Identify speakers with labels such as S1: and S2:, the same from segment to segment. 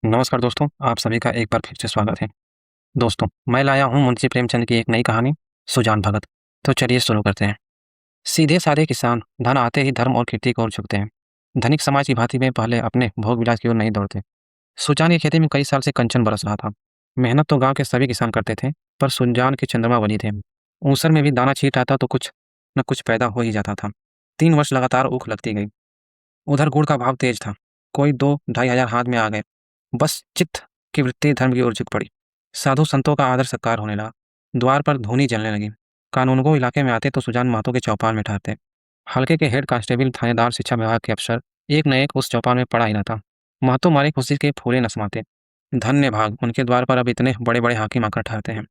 S1: नमस्कार दोस्तों, आप सभी का एक बार फिर से स्वागत है। दोस्तों, मैं लाया हूँ मुंशी प्रेमचंद की एक नई कहानी, सुजान भगत। तो चलिए शुरू करते हैं। सीधे-साधे किसान धन आते ही धर्म और कीर्ति की ओर झुकते हैं। धनिक समाज की भांति में पहले अपने भोग-विलास की ओर नहीं दौड़ते। सुजान की खेती में कई साल से कंचन बरस रहा था। मेहनत तो गाँव के सभी किसान करते थे, पर सुजान के चंद्रमा बनी थे। ऊसर में भी दाना छींट आता तो कुछ न कुछ पैदा हो ही जाता था। 3 वर्ष लगातार ऊख लगती गई। उधर गुड़ का भाव तेज था। कोई 2 ढाई हजार हाथ में आ गए। बस चित्त की वृत्ति धर्म की ओर झुक पड़ी। साधु संतों का आदर सत्कार होने लगा। द्वार पर धूनी जलने लगी। कानूनगो इलाके में आते तो सुजान महतो के चौपाल में ठहरते। हल्के के हेड कांस्टेबल थानेदार शिक्षा विभाग के अफसर एक न एक उस चौपाल में पड़ा ही रहता। महतो मारी खुशी के फूले न समाते। धन्य भाग उनके द्वार पर अब इतने बड़े बड़े हाकिम आकर ठहरते हैं।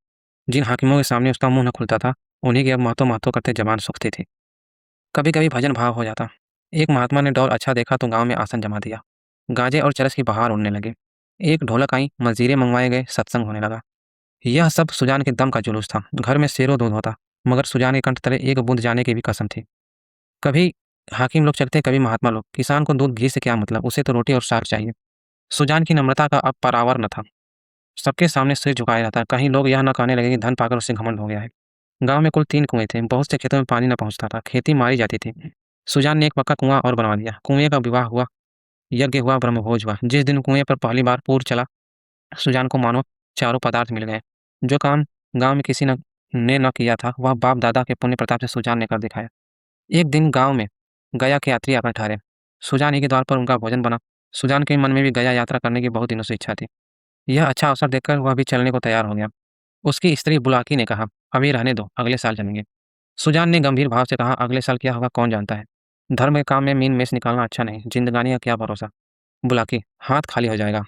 S1: जिन हाकिमों के सामने उसका मुंह न खुलता था, उन्हीं की अब महतो महतो करते जबान सूखती थी। कभी कभी भजन भाव हो जाता। एक महात्मा ने दौर अच्छा देखा तो गांव में आसन जमा दिया। गाजे और चरस की बहार उड़ने लगे। एक ढोलक आई, मजीरे मंगवाए गए, सत्संग होने लगा। यह सब सुजान के दम का जुलूस था। घर में शेरों दूध होता, मगर सुजान के कंठ तले एक बूंद जाने की भी कसम थी। कभी हाकिम लोग चलते, कभी महात्मा लोग। किसान को दूध घी से क्या मतलब, उसे तो रोटी और साग चाहिए। सुजान की नम्रता का अब परावर न था। सबके सामने सिर झुकाया जाता। कहीं लोग यह न कहने लगे कि धन पाकर उससे घमंड हो गया है। गांव में कुल 3 कुएं थे। बहुत से खेतों में पानी न पहुंचता था। खेती मारी जाती थी। सुजान ने एक पक्का कुआं और बनवा दिया। कुएं का विवाह हुआ, यज्ञ हुआ, ब्रह्मभोज हुआ। जिस दिन कुएं पर पहली बार पूर चला, सुजान को मानो चारों पदार्थ मिल गए। जो काम गांव में किसी ने न किया था, वह बाप दादा के पुण्य प्रताप से सुजान ने कर दिखाया। एक दिन गांव में गया के यात्री आकर ठहरे। सुजान ही के द्वार पर उनका भोजन बना। सुजान के मन में भी गया यात्रा करने की बहुत दिनों से इच्छा थी। यह अच्छा अवसर देखकर वह भी चलने को तैयार हो गया। उसकी स्त्री बुलाकी ने कहा, अभी रहने दो, अगले साल चलेंगे। सुजान ने गंभीर भाव से कहा, अगले साल क्या होगा कौन जानता है। धर्म के काम में मीन मेष निकालना अच्छा नहीं। जिंदगानी का क्या भरोसा। बुलाकी, हाथ खाली हो जाएगा।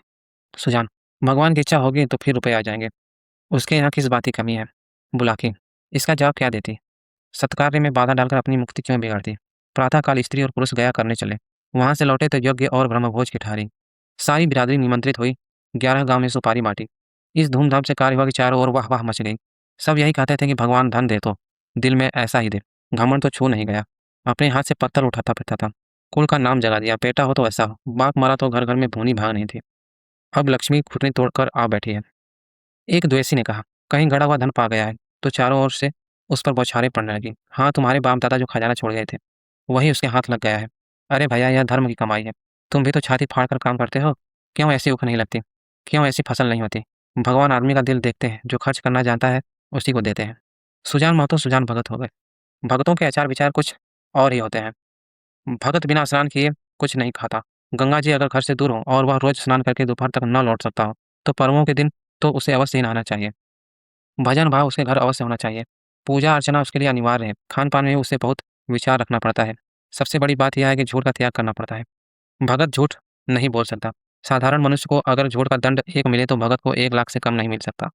S1: सुजान, भगवान की इच्छा होगी तो फिर रुपए आ जाएंगे। उसके यहाँ किस बात की कमी है। बुलाकी, इसका जवाब क्या देती। सत्कार्य में बाधा डालकर अपनी मुक्ति क्यों बिगाड़ती। प्रातःकाल स्त्री और पुरुष गया करने चले। वहां से लौटे तो यज्ञ और ब्रह्मभोज की ठहरी। सारी बिरादरी निमंत्रित हुई। 11 गांव में सुपारी बांटी। इस धूमधाम से कार्य हुआ कि चारों ओर वाह वाह मच गई। सब यही कहते थे कि भगवान धन दे तो दिल में ऐसा ही दे। घमंड तो छू नहीं गया। अपने हाथ से पत्थर उठाता फिरता था। कुल का नाम जगा दिया। बेटा हो तो ऐसा हो, बाप मारा तो घर घर में भूनी भाग नहीं थी। अब लक्ष्मी घुटने तोड़कर आ बैठी है। एक द्वेषी ने कहा, कहीं गड़ा हुआ धन पा गया है। तो चारों ओर से उस पर बौछारें पड़ने लगी। हाँ, तुम्हारे बाप दादा जो खजाना छोड़ गए थे, वही उसके हाथ लग गया है। अरे भैया, यह धर्म की कमाई है। तुम भी तो छाती फाड़ कर काम करते हो। क्यों ऐसी ऊख नहीं लगती। क्यों ऐसी फसल नहीं होती। भगवान आदमी का दिल देखते हैं। जो खर्च करना जानता है, उसी को देते हैं। सुजान महतो सुजान भगत हो गए। भगतों के आचार विचार कुछ और ही होते हैं। भगत बिना स्नान किए कुछ नहीं खाता। गंगा जी अगर घर से दूर हो और वह रोज स्नान करके दोपहर तक न लौट सकता हो, तो पर्वों के दिन तो उसे अवश्य ही नहाना चाहिए। भजन भाव उसके घर अवश्य होना चाहिए। पूजा अर्चना उसके लिए अनिवार्य है। खान पान में उसे बहुत विचार रखना पड़ता है। सबसे बड़ी बात यह है कि झूठ का त्याग करना पड़ता है। भगत झूठ नहीं बोल सकता। साधारण मनुष्य को अगर झूठ का दंड 1 मिले तो भगत को 1 लाख से कम नहीं मिल सकता।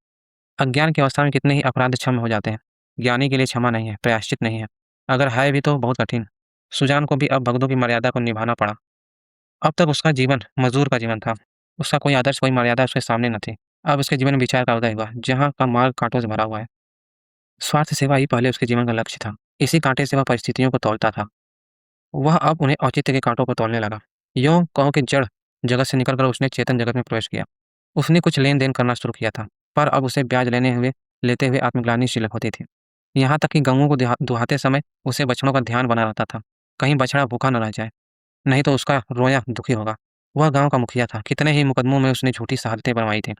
S1: अज्ञान की अवस्था में कितने ही अपराध क्षम्य हो जाते हैं। ज्ञानी के लिए क्षमा नहीं है, प्रायश्चित नहीं है। अगर है भी तो बहुत कठिन। सुजान को भी अब भगतों की मर्यादा को निभाना पड़ा। अब तक उसका जीवन मजदूर का जीवन था। उसका कोई आदर्श, कोई मर्यादा उसके सामने न थी। अब उसके जीवन में विचार का उदय हुआ, जहाँ का मार्ग कांटों से भरा हुआ है। स्वार्थ सेवा ही पहले उसके जीवन का लक्ष्य था। इसी कांटे से वह परिस्थितियों को तौलता था। वह अब उन्हें औचित्य के कांटों पर तौलने लगा। यूँ कहो कि जड़ जगत से निकलकर उसने चेतन जगत में प्रवेश किया। उसने कुछ लेन-देन करना शुरू किया था, पर अब उसे ब्याज लेते हुए आत्मग्लानि सी होती थी। यहाँ तक कि गऊओं को दुहाते समय उसे बछड़ों का ध्यान बना रहता था। कहीं बछड़ा भूखा न रह जाए, नहीं तो उसका रोया दुखी होगा। वह गाँव का मुखिया था। कितने ही मुकदमों में उसने झूठी शहादतें बनवाई थी।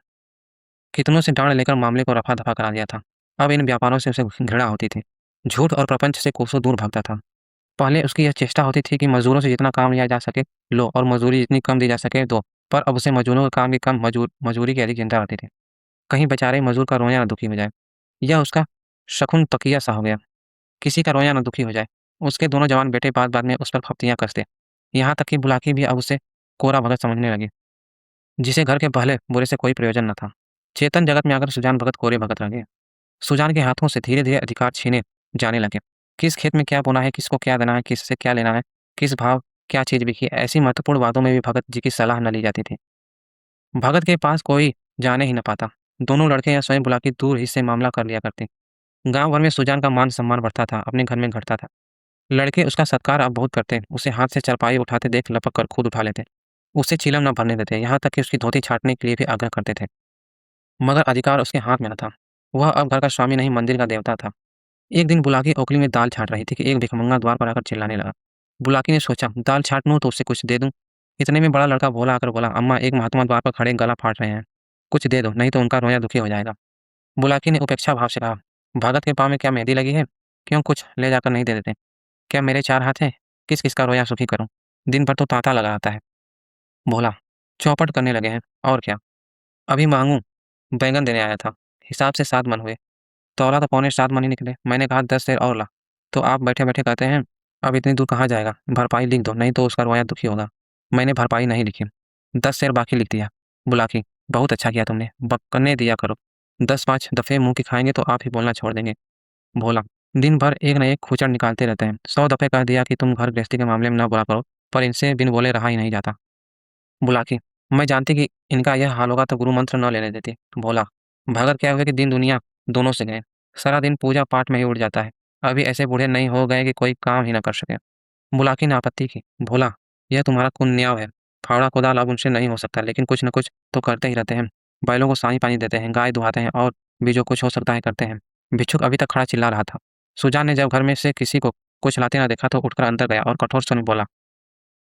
S1: कितनों से डाँड लेकर मामले को रफा-दफा करा दिया था। अब इन व्यापारों से उसे घृणा होती थी। झूठ और प्रपंच से कोसों दूर भागता था। पहले उसकी यह चेष्टा होती थी कि मज़दूरों से जितना काम लिया जा सके, लो, और मज़दूरी जितनी कम दी जा सके, दो। पर अब उसे मज़दूरों के काम की कम, मज़दूरी की अधिक चिंता रहती थी। कहीं बेचारे मज़दूर का रोया न दुखी हो जाए। यह उसका शकुन तकिया सा हो गया। किसी का रोया न दुखी हो जाए। उसके दोनों जवान बेटे बात-बात में उस पर फप्तियाँ कसते। यहाँ तक कि बुलाकी भी अब उसे कोरा भगत समझने लगी, जिसे घर के पहले बुरे से कोई प्रयोजन न था। चेतन जगत में आकर सुजान भगत कोरे भगत रह गए। सुजान के हाथों से धीरे-धीरे अधिकार छीने जाने लगे। किस खेत में क्या बोना है, किसको क्या देना है, किससे क्या लेना है, किस भाव क्या चीज़ बिकी, ऐसी महत्वपूर्ण बातों में भी भगत जी की सलाह न ली जाती थी। भगत के पास कोई जाने ही न पाता। दोनों लड़के या स्वयं बुला के दूर ही से मामला कर लिया करते। गाँव भर में सुजान का मान-सम्मान बढ़ता था, अपने घर में घटता था। लड़के उसका सत्कार अब बहुत करते। उसे हाथ से चारपाई उठाते देख लपक कर खुद उठा लेते। उसे चीलम न भरने देते, यहाँ तक कि उसकी धोती छाँटने के लिए भी आग्रह करते थे। मगर अधिकार उसके हाथ में न था। वह अब घर का स्वामी नहीं, मंदिर का देवता था। एक दिन बुलाकी ओखली में दाल छाँट रही थी कि एक भिखमंगा द्वार पर आकर चिल्लाने लगा। बुलाकी ने सोचा, दाल छाँट लूँ तो उससे कुछ दे दूँ। इतने में बड़ा लड़का भोला आकर बोला, अम्मा, एक महात्मा द्वार पर खड़े गला फाड़ रहे हैं। कुछ दे दो, नहीं तो उनका रोया दुखी हो जाएगा। बुलाकी ने उपेक्षा भाव से कहा, भगत के पाँव में क्या मेहंदी लगी है? क्यों कुछ ले जाकर नहीं दे देते? क्या मेरे 4 हाथ हैं? किस-किस का रोया सुखी करूँ? दिन भर तो तांता लगा रहता है। भोला, चौपट करने लगे हैं, और क्या? अभी माँगूँ? बैंगन देने आया था। हिसाब से 7 मन हुए। तौला तो पौने 7 मन ही निकले। मैंने कहा 10 सेर और ला। तो आप बैठे-बैठे कहते हैं, अब इतनी दूर कहाँ जाएगा? भरपाई लिख दो, नहीं तो उसका रोया दुखी होगा। मैंने भरपाई नहीं लिखी। 10 सेर बाकी लिख दिया। बुलाकी, बहुत अच्छा किया तुमने, बकने दिया करो। 10-5 दफ़े मुँह की खाएँगे तो आप ही बोलना छोड़ देंगे। भोला, दिन भर एक न एक खूचड़ निकालते रहते हैं। 100 दफ़े कह दिया कि तुम घर गृहस्थी के मामले में न बोला करो, पर इनसे बिन बोले रहा ही नहीं जाता। बुलाकी, मैं जानती कि इनका यह हाल होगा तो गुरु मंत्र न लेने देती। भोला, भगत क्या हुए कि दिन दुनिया दोनों से गए। सारा दिन पूजा पाठ में ही उड़ जाता है। अभी ऐसे बूढ़े नहीं हो गए कि कोई काम ही ना कर सके। बुलाकी ने आपत्ति की। भोला, यह तुम्हारा कुन्याव है। फावड़ा कुदाल अब उनसे नहीं हो सकता, लेकिन कुछ न कुछ तो करते ही रहते हैं। बैलों को सानी पानी देते हैं, गाय दुहाते हैं और भी जो कुछ हो सकता है करते हैं। भिक्षुक अभी तक खड़ा चिल्ला रहा था। सुजान ने जब घर में से किसी को कुछ लाते ना देखा तो उठकर अंदर गया और कठोर स्वर में बोला,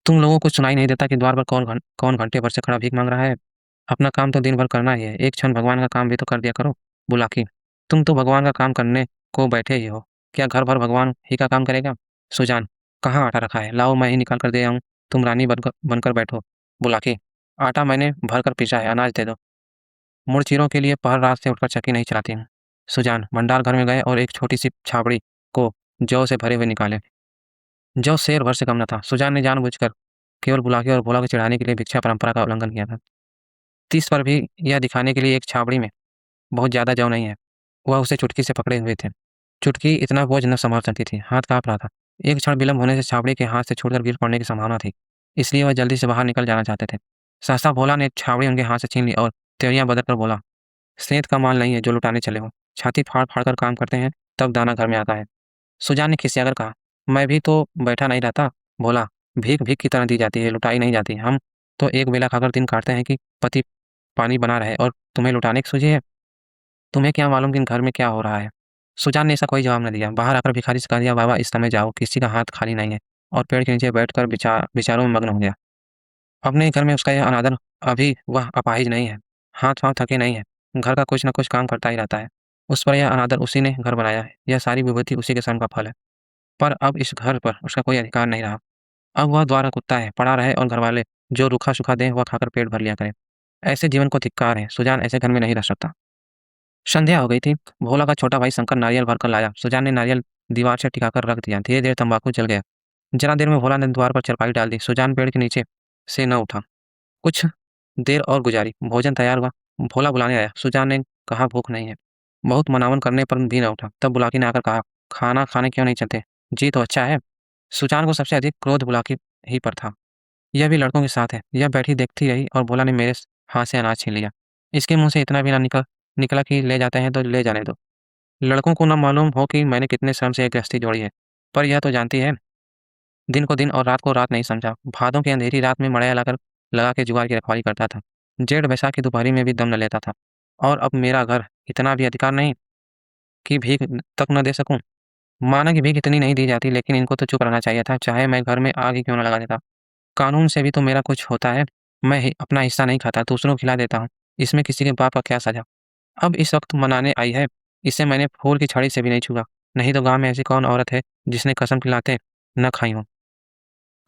S1: तुम लोगों को सुनाई नहीं देता कि द्वार पर कौन घंटे भर से खड़ा भीख मांग रहा है? अपना काम तो दिन भर करना ही है, एक क्षण भगवान का काम भी तो कर दिया करो। बुलाकी, तुम तो भगवान का काम करने को बैठे ही हो, क्या घर भर भगवान ही का काम करेगा? सुजान, कहाँ आटा रखा है? लाओ मैं ही निकाल कर दे आऊँ, तुम रानी बनकर बैठो। बुलाकी, आटा मैंने भर कर पीसा है, अनाज दे दो। मुड़चिरों के लिए पहर रात से उठकर चक्की नहीं चलाती हूँ। सुजान भंडार घर में गए और एक छोटी सी छाबड़ी को जौ से भरे हुए निकाले। जौ शेर भर से कम न था। सुजान ने जानबूझकर केवल बुलाके और भोला को चिढ़ाने के लिए भिक्षा परंपरा का उल्लंघन किया था। 30 पर भी यह दिखाने के लिए एक छाबड़ी में बहुत ज़्यादा जौ नहीं है। वह उसे चुटकी से पकड़े हुए थे। चुटकी इतना बोझ न संभाल सकती थी, हाथ काँप रहा था। एक क्षण विलंब होने से छाबड़ी के हाथ से छूटकर गिर पड़ने की संभावना थी, इसलिए वह जल्दी से बाहर निकल जाना चाहते थे। सहसा भोला ने छाबड़ी उनके हाथ से छीन ली और त्योरियां बदलकर बोला, सेंत का माल नहीं है जो लुटाने चले हो। छाती फाड़-फाड़ कर काम करते हैं, तब दाना घर में आता है। सुजान ने खिसियाकर कहा, मैं भी तो बैठा नहीं रहता। बोला, भीख भीख की तरह दी जाती है, लुटाई नहीं जाती। हम तो एक बेला खाकर दिन काटते हैं कि पति पानी बना रहे और तुम्हें लुटाने की सूझी है? तुम्हें क्या मालूम कि घर में क्या हो रहा है? सुजान ने ऐसा कोई जवाब न दिया। बाहर आकर भिखारी से कह दिया, बाबा इस समय जाओ, किसी का हाथ खाली नहीं है, और पेड़ के नीचे बैठकर विचारों में मग्न हो गया। अपने घर में उसका यह अनादर, अभी वह अपाहिज नहीं है, हाथ-पाँव थके नहीं है, घर का कुछ न कुछ काम करता ही रहता है। उस पर यह अनादर उसी ने घर बनाया है, यह सारी विभूति उसी के श्रम का फल है। पर अब इस घर पर उसका कोई अधिकार नहीं रहा। अब वह द्वारा कुत्ता है, पड़ा रहे और घरवाले जो रूखा-सूखा दें वह खाकर पेट भर लिया करें। ऐसे जीवन को धिक्कार है, सुजान ऐसे घर में नहीं रह सकता। संध्या हो गई थी। भोला का छोटा भाई शंकर नारियल भर कर लाया। सुजान ने नारियल दीवार से टिकाकर रख दिया। धीरे-धीरे तंबाकू जल गया। जरा देर में भोला ने द्वार पर चारपाई डाल दी। सुजान पेड़ के नीचे से न उठा। कुछ देर और गुजारी। भोजन तैयार हुआ। भोला बुलाने आया। सुजान ने कहा, भूख नहीं है। बहुत मनावन करने पर भी न उठा। तब बुलाकी ने आकर कहा, खाना खाने क्यों नहीं चलते? जी तो अच्छा है। सुजान को सबसे अधिक क्रोध बुलाकी ही पर था। यह भी लड़कों के साथ है। यह बैठी देखती रही और भोला ने मेरे हाथ से अनाज छीन लिया। इसके मुंह से इतना भी ना निकला कि ले जाते हैं तो ले जाने दो। लड़कों को ना मालूम हो कि मैंने कितने श्रम से एक गृहस्थी जोड़ी है, पर यह तो जानती है, दिन को दिन और रात को रात नहीं समझा। भादों की अंधेरी रात में मड़ाया लगा के जुगाड़ की रखवाली करता था। जेठ बैसाख की दोपहरी में भी दम न लेता था। और अब मेरा घर, इतना भी अधिकार नहीं कि भीख तक न दे सकूं। माना कि भीख इतनी नहीं दी जाती, लेकिन इनको तो चुप रहना चाहिए था, चाहे मैं घर में आग ही क्यों न लगा देता। कानून से भी तो मेरा कुछ होता है। मैं अपना हिस्सा नहीं खाता, दूसरों को खिला देता हूँ। इसमें किसी के बाप का क्या सजा? अब इस वक्त मनाने आई है, इसे मैंने फूल की छड़ी से भी नहीं छुआ। नहीं तो गांव में ऐसी कौन औरत है जिसने कसम खिलाते न खाई हो?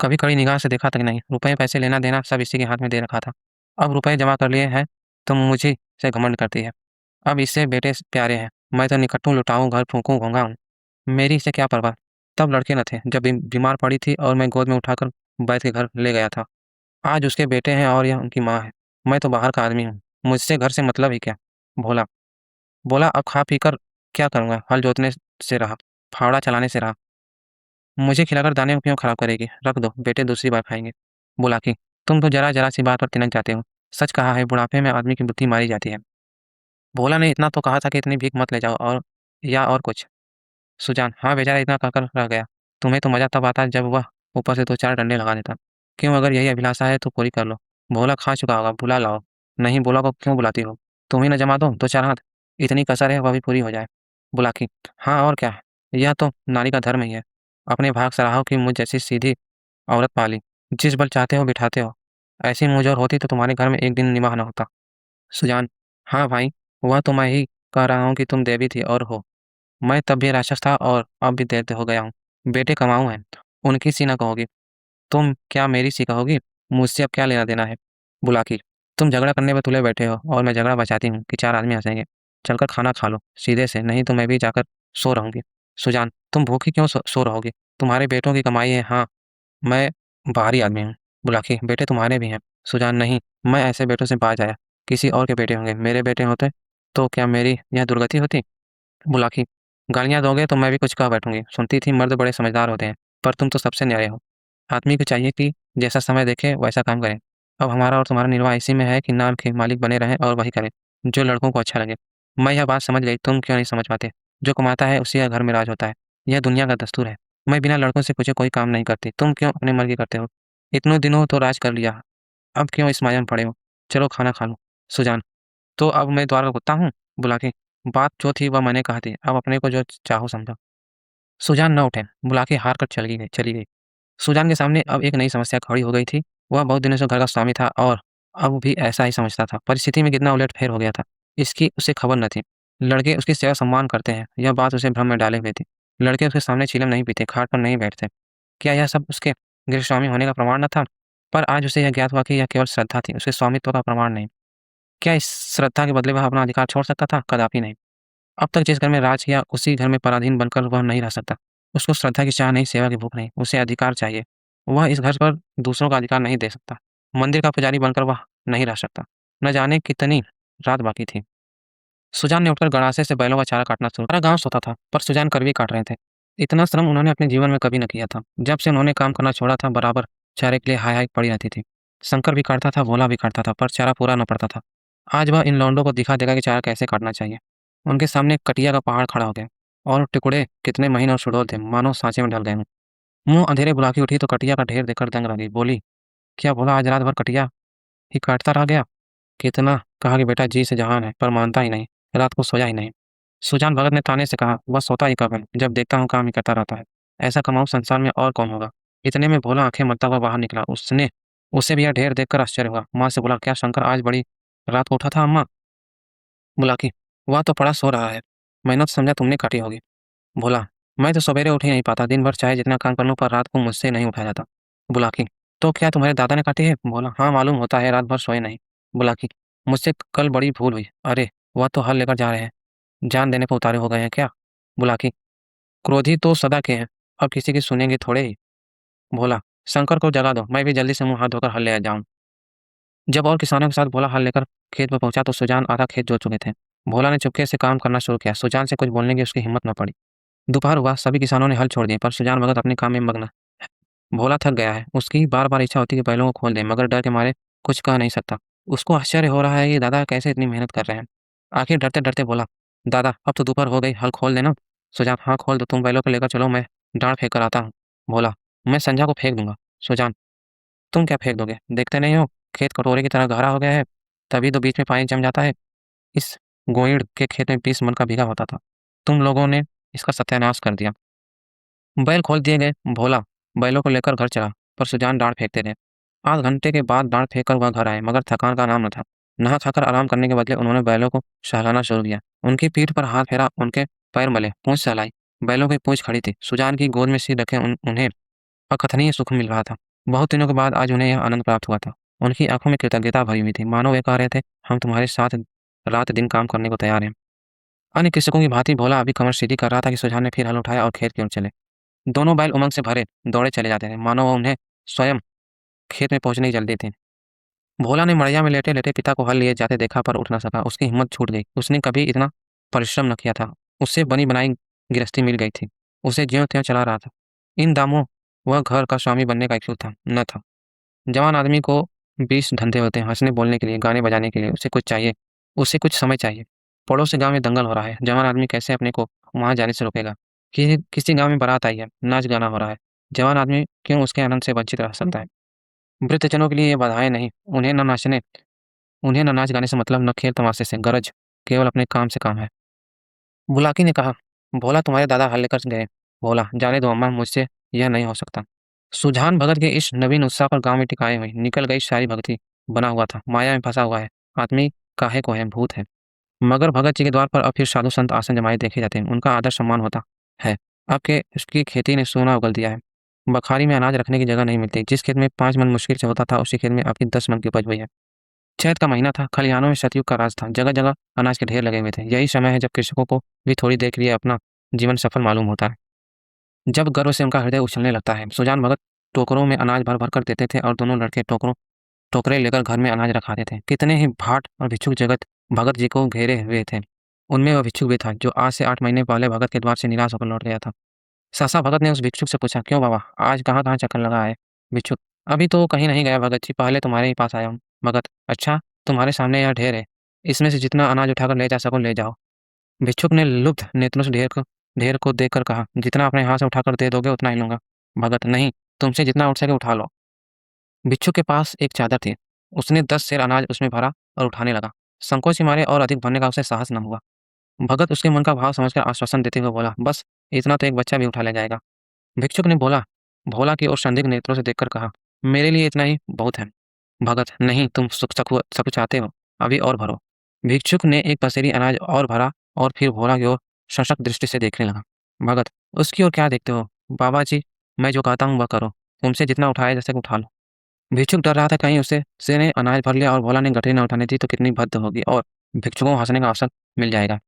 S1: कभी कड़ी निगाह से देखा तक नहीं। रुपए पैसे लेना देना सब इसी के हाथ में दे रखा था। अब रुपए जमा कर लिए हैं तो मुझे से घमंड करती है। अब इससे बेटे प्यारे हैं। मैं तो निकट्टू लुटाऊं, घर फूकूं, घोंगा हूँ। मेरी इसे क्या परवाह? तब लड़के न थे, जब बीमार पड़ी थी और मैं गोद में उठाकर बैठ के घर ले गया था। आज उसके बेटे हैं और यह उनकी माँ है। मैं तो बाहर का आदमी हूँ, मुझसे घर से मतलब ही क्या? भोला बोला, अब खा पी कर क्या करूँगा? हल जोतने से रहा, फावड़ा चलाने से रहा। मुझे खिलाकर दाने को क्यों खराब करेगी? रख दो, बेटे दूसरी बार खाएँगे। बोला कि तुम तो ज़रा-ज़रा सी बात पर तिनक जाते हो। सच कहा है, बुढ़ापे में आदमी की बुद्धि मारी जाती है। भोला ने इतना तो कहा था कि इतनी भीख मत ले जाओ, और कुछ? सुजान, हाँ बेचारा इतना कहकर रह गया। तुम्हें तो मज़ा तब आता जब वह ऊपर से 2-4 डंडे लगा देता। क्यों, अगर यही अभिलाषा है तो पूरी कर लो। भोला खा चुका होगा, बुला लाओ। नहीं बोला को क्यों बुलाती हो? तुम ही न जमा दो 2-4 हाथ। इतनी कसर है वह भी पूरी हो जाए। बुलाकी, हाँ और क्या है? यह तो नारी का धर्म ही है। अपने भाग सराहो कि मुझ जैसी सीधी औरत पाली। जिस बल चाहते हो बिठाते हो। ऐसी मुंहजोर होती तो तुम्हारे घर में एक दिन निवाह न होता। सुजान, हाँ भाई, वह तो मैं ही कह रहा हूँ कि तुम देवी थी और हो। मैं तब भी राक्षस था और अब भी दैत्य हो गया हूँ। बेटे कमाऊँ हैं, उनकी सी न कहोगी। तुम क्या मेरी सी कहोगी? मुझसे अब क्या लेना देना है? बुलाकी, तुम झगड़ा करने पर तुले बैठे हो और मैं झगड़ा बचाती हूँ कि 4 आदमी हंसेंगे। चलकर खाना खा लो सीधे से, नहीं तो मैं भी जाकर सो रहूंगी। सुजान, तुम भूखी क्यों सो रहोगी? तुम्हारे बेटों की कमाई है। हाँ, मैं बाहरी आदमी हूँ। बुलाकी, बेटे तुम्हारे भी हैं। सुजान, नहीं, मैं ऐसे बेटों से बाज आया। किसी और के बेटे होंगे, मेरे बेटे होते तो क्या मेरी यह दुर्गति होती? बुलाकी, गालियाँ दोगे तो मैं भी कुछ कह बैठूंगी। सुनती थी मर्द बड़े समझदार होते हैं, पर तुम तो सबसे न्यारे हो। आदमी को चाहिए कि जैसा समय देखे वैसा काम करे। अब हमारा और तुम्हारा निर्वाह इसी में है कि नाम के मालिक बने रहें और वही करें जो लड़कों को अच्छा लगे। मैं यह बात समझ गई, तुम क्यों नहीं समझ पाते? जो कमाता है उसी का घर में राज होता है। यह दुनिया का दस्तूर है। मैं बिना लड़कों से पूछे कोई काम नहीं करती। तुम क्यों अपने मर्जी करते हो? इतने दिनों तो राज कर लिया, अब क्यों इस माया में पड़े हो? चलो खाना खा लो। सुजान, तो अब मैं द्वार का कुत्ता हूँ? बुलाकी, बात जो थी वह मैंने कहा थी, अब अपने को जो चाहो समझो। सुजान न उठे, बुलाकी हार कर चली गई। सुजान के सामने अब एक नई समस्या खड़ी हो गई थी। वह बहुत दिनों से घर का स्वामी था और अब भी ऐसा ही समझता था। परिस्थिति में कितना उलट-फेर हो गया था, इसकी उसे खबर न थी। लड़के उसकी सेवा सम्मान करते हैं, यह बात उसे भ्रम में डाले हुए थी। लड़के उसके सामने चिलम नहीं पीते, खाट पर नहीं बैठते। क्या यह सब उसके गृहस्वामी होने का प्रमाण न था? पर आज उसे यह ज्ञात हुआ कि यह केवल श्रद्धा थी, उसके स्वामित्व का प्रमाण नहीं। क्या इस श्रद्धा के बदले वह अपना अधिकार छोड़ सकता था? कदापि नहीं। अब तक जिस घर में राज किया, उसी घर में पराधीन बनकर वह नहीं रह सकता। उसको श्रद्धा की चाह नहीं, सेवा की भूख नहीं, उसे अधिकार चाहिए। वह इस घर पर दूसरों का अधिकार नहीं दे सकता। मंदिर का पुजारी बनकर वह नहीं रह सकता। न जाने कितनी रात बाकी थी। सुजान ने उठकर गड़ासे से बैलों का चारा काटना शुरू। सारा गांव सोता था, पर सुजान करवी काट रहे थे। इतना श्रम उन्होंने अपने जीवन में कभी न किया था। जब से उन्होंने काम करना छोड़ा था, बराबर चारे के लिए हाय हाय पड़ी रहती थी। शंकर भी काटता था, भोला भी काटता था, पर चारा पूरा न पड़ता था। आज वह इन लौंडों को दिखा देगा कि चारा कैसे काटना चाहिए। उनके सामने एक कटिया का पहाड़ खड़ा हो गया और टुकड़े कितने महीन और सुडौल थे, मानो सांचे में ढल गए हों। मुंह अंधेरे बुलाकी उठी तो कटिया का ढेर देखकर दंग रह गई। बोली, क्या भोला आज रात भर कटिया ही काटता रह गया? कितना कहा कि बेटा जी से जहान है, पर मानता ही नहीं। रात को सोया ही नहीं। सुजान भगत ने ताने से कहा, वह सोता ही कब है, जब देखता हूँ काम ही करता रहता है। ऐसा कमाऊ संसार में और कौन होगा? इतने में भोला आंखें मलता हुआ बाहर निकला। उसने उसे भी यह ढेर देखकर आश्चर्य हुआ। माँ से बोला, क्या शंकर आज बड़ी रात को उठा था? अम्मा? बुलाकी, वह तो पड़ा सो रहा है। मैंने तो समझा तुमने काटी होगी। भोला, मैं तो सवेरे उठ ही नहीं पाता, दिन भर चाहे जितना काम कर लूं, पर रात को मुझसे नहीं उठाया जाता। बुलाकी, तो क्या तुम्हारे दादा ने काटी है? भोला, हाँ मालूम होता है, रात भर सोए नहीं। बुलाकी, मुझसे कल बड़ी भूल हुई। अरे, वह तो हल लेकर जा रहे हैं। जान देने पर उतारे हो गए हैं क्या? बुलाकी, क्रोधी तो सदा के हैं, अब किसी की सुनेंगे थोड़े ही। भोला, शंकर को जगा दो, मैं भी जल्दी से मुंह हाथ धोकर हल ले जाऊं। जब और किसानों के साथ भोला हल लेकर खेत पर पहुंचा तो सुजान आधा खेत जोत चुके थे। भोला ने चुपके से काम करना शुरू किया। सुजान से कुछ बोलने की उसकी हिम्मत न पड़ी। दोपहर हुआ, सभी किसानों ने हल छोड़ दिए, पर सुजान भगत अपने काम में मग्न है। भोला थक गया है, उसकी बार बार इच्छा होती है कि बैलों को खोल दे, मगर डर के मारे कुछ कह नहीं सकता। उसको आश्चर्य हो रहा है कि दादा कैसे इतनी मेहनत कर रहे हैं। आखिर डरते डरते बोला, दादा अब तो दोपहर हो गई, हल खोल देना। सुजान, हाँ खोल दो, तुम बैलों को लेकर चलो, मैं डांड फेंक कर आता हूँ। भोला, मैं संझा को फेंक दूंगा। सुजान, तुम क्या फेंक दोगे? देखते नहीं हो खेत कटोरे की तरह गहरा हो गया है, तभी तो बीच में पानी जम जाता है। इस गोइड़ के खेत में 20 मन का भीगा होता था। तुम लोगों ने इसका सत्यानाश कर दिया। बैल खोल दिए गए। भोला बैलों को लेकर घर चला, पर सुजान डांड फेंकते रहे। आध घंटे के बाद डांड फेंक कर वह घर आए, मगर थकान का नाम न था। नहा खाकर आराम करने के बदले उन्होंने बैलों को सहलाना शुरू किया। उनकी पीठ पर हाथ फेरा, उनके पैर मले, पूंछ सहलाई। बैलों की पूंछ खड़ी थी। सुजान की गोद में सिर रखे उन्हें अकथनीय सुख मिल रहा था। बहुत दिनों के बाद आज उन्हें यह आनंद प्राप्त हुआ था। उनकी आंखों में कृतज्ञता भरी हुई थी, मानो वे कह रहे थे, हम तुम्हारे साथ रात दिन काम करने को तैयार हैं। अन्य कृषकों की भांति भोला अभी कमर सीधी कर रहा था कि सुजान ने फिर हल उठाया और खेत की ओर चले। दोनों बैल उमंग से भरे दौड़े चले जाते थे, मानो वह उन्हें स्वयं खेत में पहुंचने की जल्दी थी। भोला ने मड़ैया में लेटे लेटे पिता को हल लिए जाते देखा, पर उठ न सका। उसकी हिम्मत छूट गई। उसने कभी इतना परिश्रम न किया था। उससे बनी बनाई गृहस्थी मिल गई थी, उसे ज्यों त्यों चला रहा था। इन दामों वह घर का स्वामी बनने का इच्छुक था न था। जवान आदमी को 20 धंधे होते हैं, हंसने बोलने के लिए, गाने बजाने के लिए। उसे कुछ चाहिए, उसे कुछ समय चाहिए। पड़ोस के गांव में दंगल हो रहा है, जवान आदमी कैसे अपने को वहां जाने से रोकेगा? किसी गांव में बारात आई है, नाच गाना हो रहा है, जवान आदमी क्यों उसके आनंद से वंचित रह सकता है? वृद्धजनों के लिए ये बाधाएं नहीं, उन्हें न नाच गाने से मतलब, न खेल तमाशे से गरज, केवल अपने काम से काम है। बुलाकी ने कहा, भोला तुम्हारे दादा हल लेकर गए। भोला, जाने दो अम्मा, मुझसे यह नहीं हो सकता। सुजान भगत के इस नवीन उत्साह पर गांव में टिकाए हुई निकल गई सारी भक्ति। बना हुआ था, माया में फंसा हुआ है। आदमी काहे को है, भूत है। मगर भगत जी के द्वार पर अब फिर साधु संत आसन जमाए देखे जाते हैं। उनका आदर सम्मान होता है। अब के उसकी खेती ने सोना उगल दिया है। बखारी में अनाज रखने की जगह नहीं मिलती। जिस खेत में 5 मन मुश्किल से होता था, उसी खेत में आपकी 10 मन की उपज हुई है। चैत का महीना था, खलिहानों में सतयुग का राज था। जगह जगह अनाज के ढेर लगे हुए थे। यही समय है जब कृषकों को भी थोड़ी देर के लिए अपना जीवन सफल मालूम होता है, जब गर्व से उनका हृदय उछलने लगता है। सुजान भगत टोकरों में अनाज भर भर कर देते थे और दोनों लड़के टोकरे लेकर घर में अनाज रखाते थे। कितने ही भाट और भिक्षुक जगत भगत जी को घेरे हुए थे। उनमें वह भिक्षुक भी था जो आज से 8 महीने पहले भगत के द्वार से निराश होकर लौट गया था। सासा भगत ने उस भिक्षुक से पूछा, क्यों बाबा, आज कहाँ कहाँ चक्कर लगा है? भिक्षुक, अभी तो कहीं नहीं गया भगत जी, पहले तुम्हारे ही पास आया हूँ। भगत, अच्छा, तुम्हारे सामने यह ढेर है, इसमें से जितना अनाज उठाकर ले जा सको ले जाओ। भिक्षुक ने लुब्ध नेत्रों से ढेर को देखकर कहा, जितना अपने हाथ से उठाकर दे दोगे उतना ही लूंगा। भगत, नहीं, तुमसे जितना उठ सके उठा लो। भिक्षुक के पास एक चादर थी। उसने 10 सेर अनाज उसमें भरा और उठाने लगा। संकोच के मारे और अधिक भरने का उसे साहस न हुआ। भगत उसके मन का भाव समझकर आश्वासन देते हुए बोला, बस इतना तो एक बच्चा भी उठा ले जाएगा। भिक्षुक ने भोला की ओर संदिग्ध नेत्रों से देखकर कहा, मेरे लिए इतना ही बहुत है। भगत, नहीं, तुम सुख चाहते हो, अभी और भरो। भिक्षुक ने एक पसेरी अनाज और भरा और फिर भोला की ओर सशक दृष्टि से देखने लगा। भगत, उसकी ओर क्या देखते हो? बाबा जी, मैं जो कहता हूँ वह करो। तुमसे जितना उठाया जा सके उठा लो। भिक्षुक डर रहा था कहीं उसे से ने अनाज भर लिया और भोला ने गठरी न उठाने दी तो कितनी भद्द होगी और भिक्षुकों को हंसने का अवसर मिल जाएगा।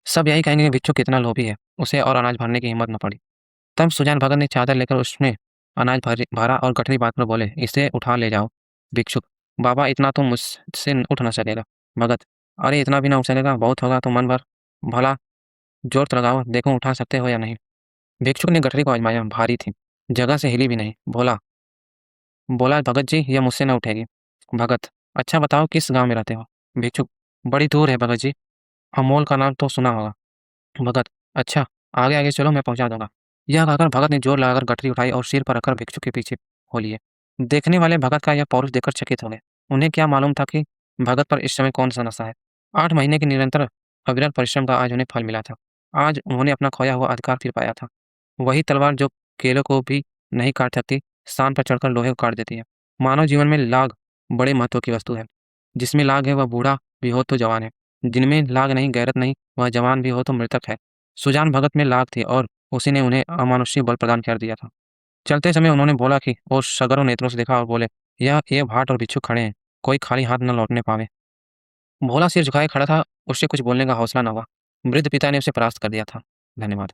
S1: सब यही कहेंगे कि भिक्षुक कितना लोभी है, उसे और अनाज भरने की हिम्मत न पड़ी। तब सुजान भगत ने चादर लेकर उसमें अनाज भरा और गठरी बांधकर बोले, इसे उठा ले जाओ। भिक्षुक, बाबा इतना तो मुझसे उठ न सकेगा। भगत, अरे इतना भी ना उठ सकेगा, बहुत होगा तो मन भर, भला जोर तो लगाओ, देखो उठा सकते हो या नहीं। भिक्षुक ने गठरी को आजमाया, भारी थी, जगह से हिली भी नहीं। बोला, भगत जी, यह मुझसे न उठेगी। भगत, अच्छा बताओ किस गांव में रहते हो? भिक्षुक, बड़ी दूर है भगत जी, अमोल का नाम तो सुना होगा। भगत, अच्छा, आगे आगे चलो, मैं पहुंचा दूंगा। यह कहकर भगत ने जोर लगाकर गठरी उठाई और सिर पर रखकर भिक्षुक के पीछे हो लिए। देखने वाले भगत का यह पौरुष देखकर चकित हो गए। उन्हें क्या मालूम था कि भगत पर इस समय कौन सा नशा है। 8 महीने के निरंतर अविरल परिश्रम का आज उन्हें फल मिला था। आज उन्होंने अपना खोया हुआ अधिकार फिर पाया था। वही तलवार जो केलों को भी नहीं काट सकती, शान पर चढ़कर लोहे को काट देती है। मानव जीवन में लाग बड़े महत्व की वस्तु है। जिसमें लाग है वह बूढ़ा भी हो तो जवान है, जिनमें लाग नहीं, गैरत नहीं, वह जवान भी हो तो मृतक है। सुजान भगत में लाग थी और उसी ने उन्हें अमानुषीय बल प्रदान कर दिया था। चलते समय उन्होंने बोला कि और सगरों नेत्रों से देखा और बोले, यह ये भाट और भिक्षुक खड़े हैं, कोई खाली हाथ न लौटने पावे। भोला सिर झुकाए खड़ा था, उससे कुछ बोलने का हौसला न हुआ। वृद्ध पिता ने उसे परास्त कर दिया था। धन्यवाद।